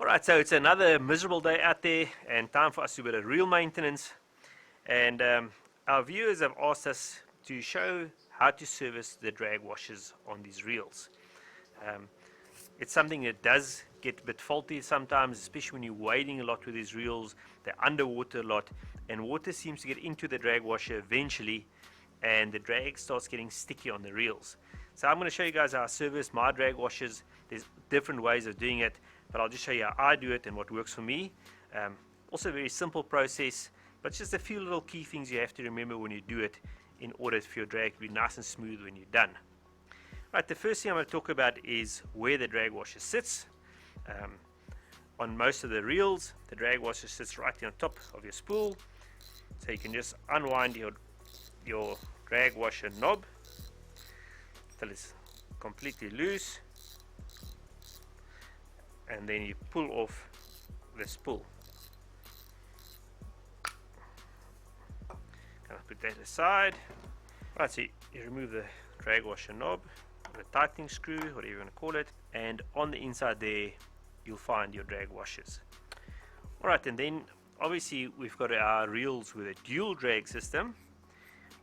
Alright, so it's another miserable day out there and time for us to do a bit of real maintenance. And our viewers have asked us to show how to service the drag washers on these reels. It's something that does get a bit faulty sometimes, especially when you're wading a lot with these reels. They're underwater a lot and water seems to get into the drag washer eventually and the drag starts getting sticky on the reels. So I'm going to show you guys how I service my drag washers. There's different ways of doing it, but I'll just show you how I do it and what works for me. Also a very simple process, but just a few little key things you have to remember when you do it in order for your drag to be nice and smooth when you're done. Right, the first thing I'm going to talk about is where the drag washer sits. On most of the reels, the drag washer sits right on top of your spool, so you can just unwind your drag washer knob till it's completely loose, and then you pull off the spool. Kind of put that aside. Right, so you remove the drag washer knob, the tightening screw, whatever you want to call it, and on the inside there you'll find your drag washers. Alright, and then obviously we've got our reels with a dual drag system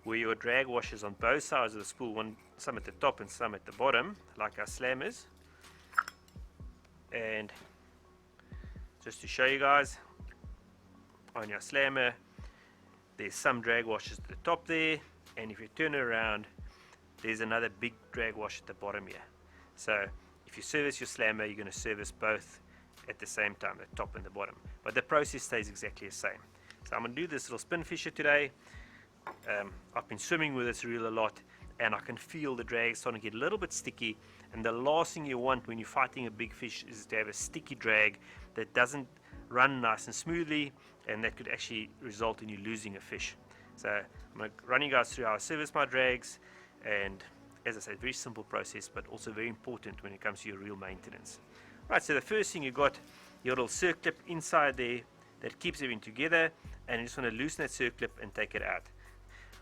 where your drag washers on both sides of the spool, some at the top and some at the bottom, like our slammers. And just to show you guys, on your slammer there's some drag washers at the top there, and if you turn it around there's another big drag washer at the bottom here. So if you service your slammer, you're going to service both at the same time, the top and the bottom, but the process stays exactly the same. So I'm going to do this little spin fisher today. I've been swimming with this reel a lot and I can feel the drag starting to get a little bit sticky, and the last thing you want when you're fighting a big fish is to have a sticky drag that doesn't run nice and smoothly, and that could actually result in you losing a fish. So I'm going to run you guys through how I service my drags, and as I said, very simple process but also very important when it comes to your reel maintenance. Right, so the first thing, you got your little circlip inside there that keeps everything together, and you just want to loosen that circlip and take it out.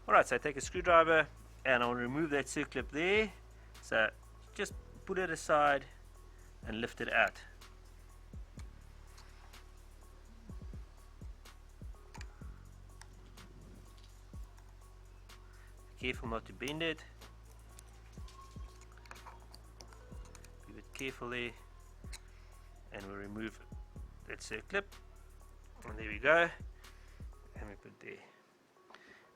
Alright, so I take a screwdriver and I'll remove that circlip there. So just put it aside and lift it out. Careful not to bend it. Be a bit careful there, and we'll remove that circlip. And there we go. And we put there.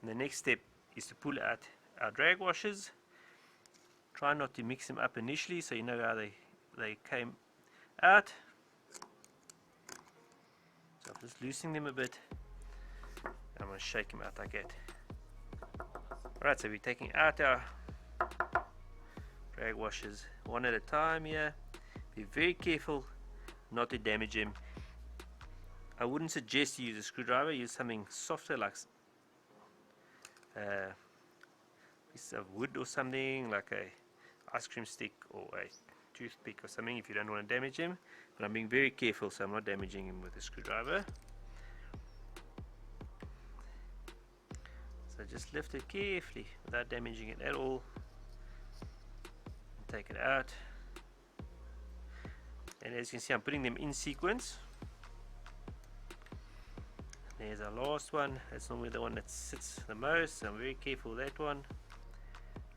And the next step is to pull out our drag washers. Try not to mix them up initially, so you know how they came out. So I'm just loosening them a bit. I'm going to shake them out like that. Alright, so we're taking out our drag washers one at a time here. Be very careful not to damage them. I wouldn't suggest you use a screwdriver. Use something softer, like a piece of wood or something, like a ice cream stick or a toothpick or something, if you don't want to damage them. But I'm being very careful, so I'm not damaging them with a screwdriver. So just lift it carefully without damaging it at all, and take it out. And as you can see, I'm putting them in sequence. There's our last one. That's normally the one that sits the most, so I'm very careful with that one.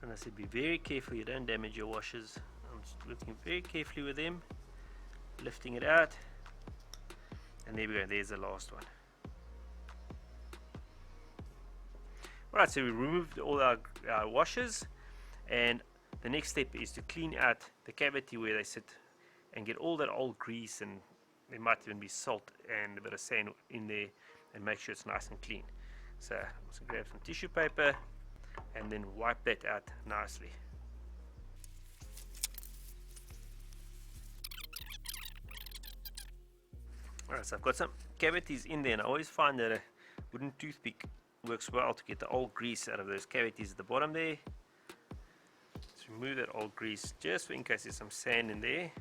And I said, be very careful you don't damage your washers. I'm just looking very carefully with them, lifting it out, and there we go, there's the last one. Alright, so we removed all our washers, and the next step is to clean out the cavity where they sit and get all that old grease, and there might even be salt and a bit of sand in there, and make sure it's nice and clean. So I'm just going to grab some tissue paper and then wipe that out nicely. Alright, so I've got some cavities in there, and I always find that a wooden toothpick works well to get the old grease out of those cavities at the bottom there. Let's remove that old grease just in case there's some sand in there.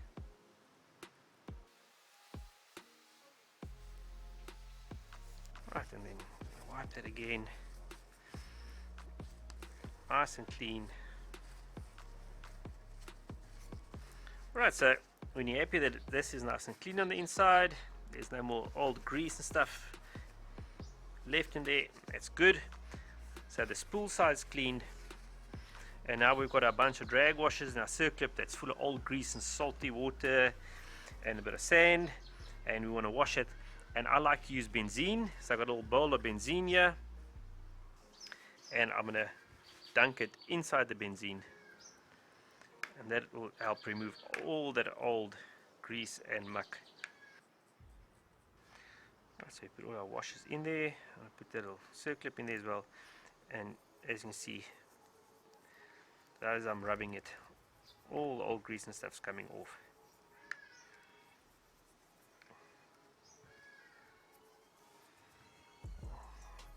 Right, and then wipe that again, nice and clean. Right, so When you're happy that this is nice and clean on the inside, there's no more old grease and stuff left in there, that's good. So the spool side's cleaned, and now we've got a bunch of drag washers in our circlip that's full of old grease and salty water and a bit of sand, and we want to wash it. And I like to use benzene, so I've got a little bowl of benzene here, and I'm going to dunk it inside the benzene, and that will help remove all that old grease and muck. Right, so we put all our washers in there. I'll put that little circlip in there as well, and as you can see, as I'm rubbing it, all the old grease and stuff's coming off.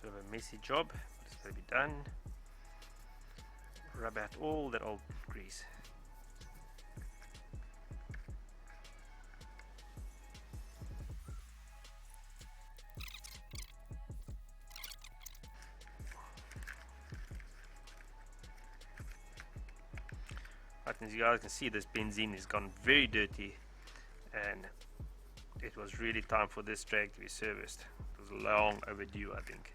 Bit of a messy job, but it's got to be done. Rub out all that old grease. Right, as you guys can see, this benzene has gone very dirty, and it was really time for this drag to be serviced. It was long overdue, I think.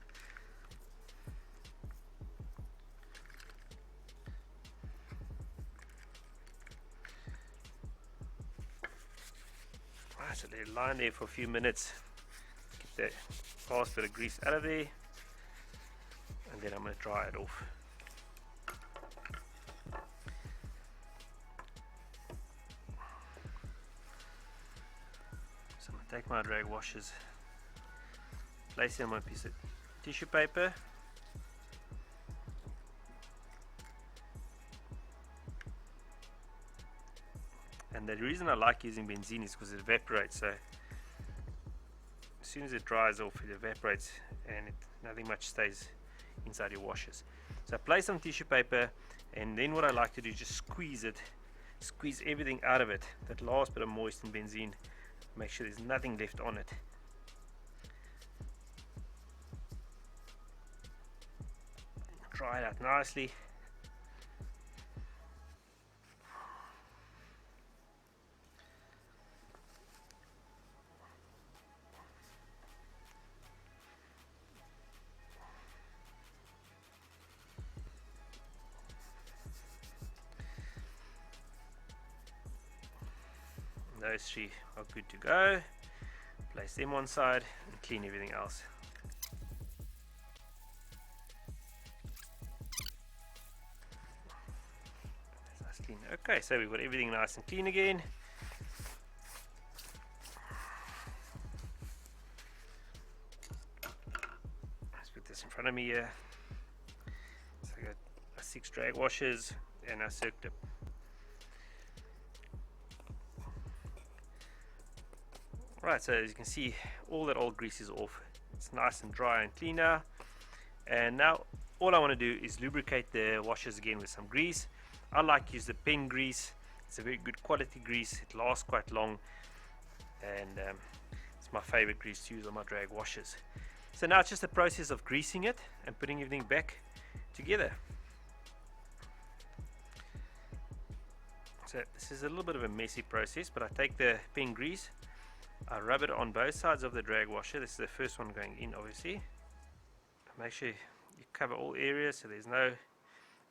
Right, so let it lie there for a few minutes, get the last bit of grease out of there, and then I'm going to dry it off. So I'm going to take my drag washers, place them on a piece of tissue paper, and the reason I like using benzene is because it evaporates. So as soon as it dries off, it evaporates, and nothing much stays inside your washers. So I place some tissue paper, and then what I like to do is just squeeze everything out of it, that last bit of moistened benzene, make sure there's nothing left on it. Dry it out nicely. Those three are good to go. Place them on side and clean everything else. Nice clean. Okay, so we've got everything nice and clean again. Let's put this in front of me here. So I got 6 drag washers and our circlip. Right, so as you can see, all that old grease is off. It's nice and dry and clean now. And now all I want to do is lubricate the washers again with some grease. I like to use the pen grease. It's a very good quality grease. It lasts quite long, and it's my favorite grease to use on my drag washers. So now it's just a process of greasing it and putting everything back together. So this is a little bit of a messy process, but I take the pen grease, I rub it on both sides of the drag washer. This is the first one going in, obviously. Make sure you cover all areas so there's no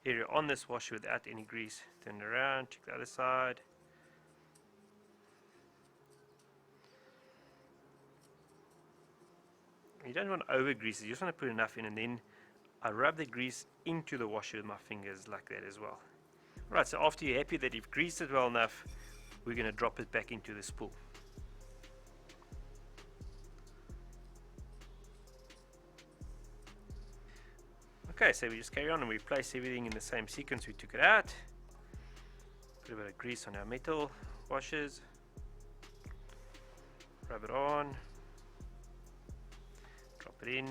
area on this washer without any grease. Turn it around, check the other side. You don't want to over grease it, you just want to put enough in, and then I rub the grease into the washer with my fingers like that as well. Right, so after you're happy that you've greased it well enough, we're going to drop it back into the spool. Okay, so we just carry on and we place everything in the same sequence we took it out. Put a bit of grease on our metal washers. Rub it on. Drop it in.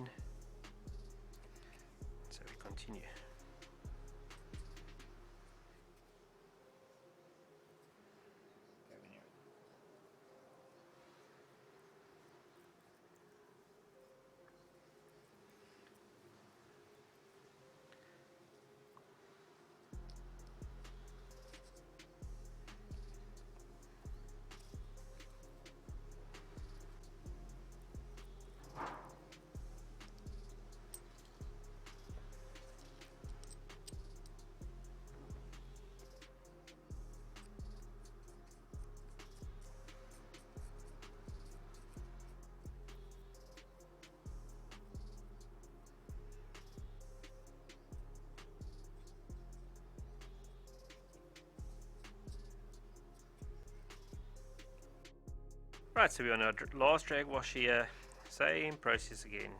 So we continue. Right, so we're on our last drag wash here. Same process again.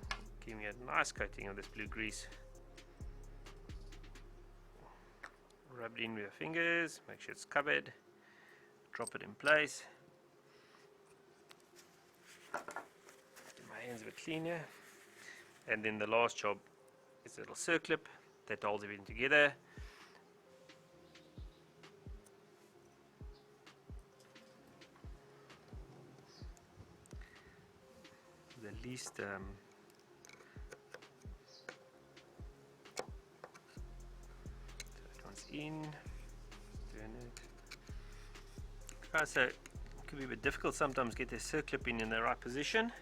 Giving it a nice coating of this blue grease. Rub it in with your fingers, make sure it's covered. Drop it in place. My hands a bit cleaner. And then the last job is a little circlip that holds everything together. The least that one's in. Turn it. Right, so it could be a bit difficult sometimes get the circlip in the right position,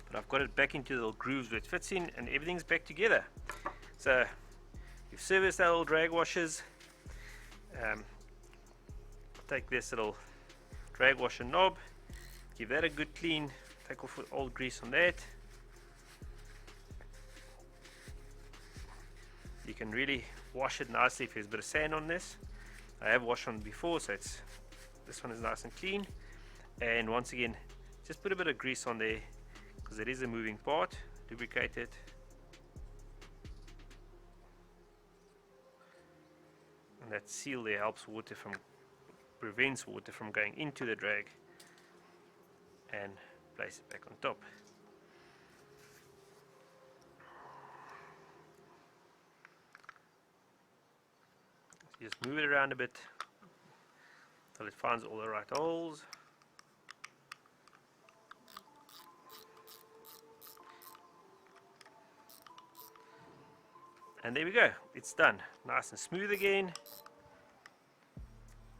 but I've got it back into the little grooves where it fits in, and everything's back together. So you've serviced our little drag washers. Take this little drag washer knob, give that a good clean. Take off the old grease on that. You can really wash it nicely if there's a bit of sand on this. I have washed on before, so this one is nice and clean. And once again, just put a bit of grease on there because it is a moving part. Lubricate it. And that seal there prevents water from going into the drag, and place it back on top. So just move it around a bit until it finds all the right holes. And there we go, it's done. Nice and smooth again.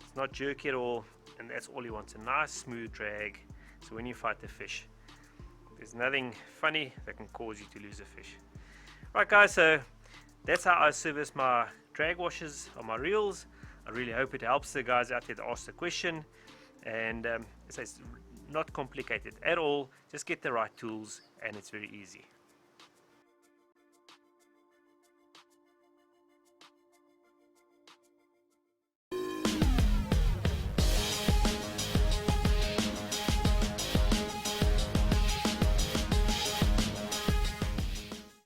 It's not jerky at all, and that's all you want, a nice smooth drag. So when you fight the fish, there's nothing funny that can cause you to lose a fish. Right guys, so that's how I service my drag washers on my reels. I really hope it helps the guys out there to ask the question. And it's not complicated at all, just get the right tools and it's very easy.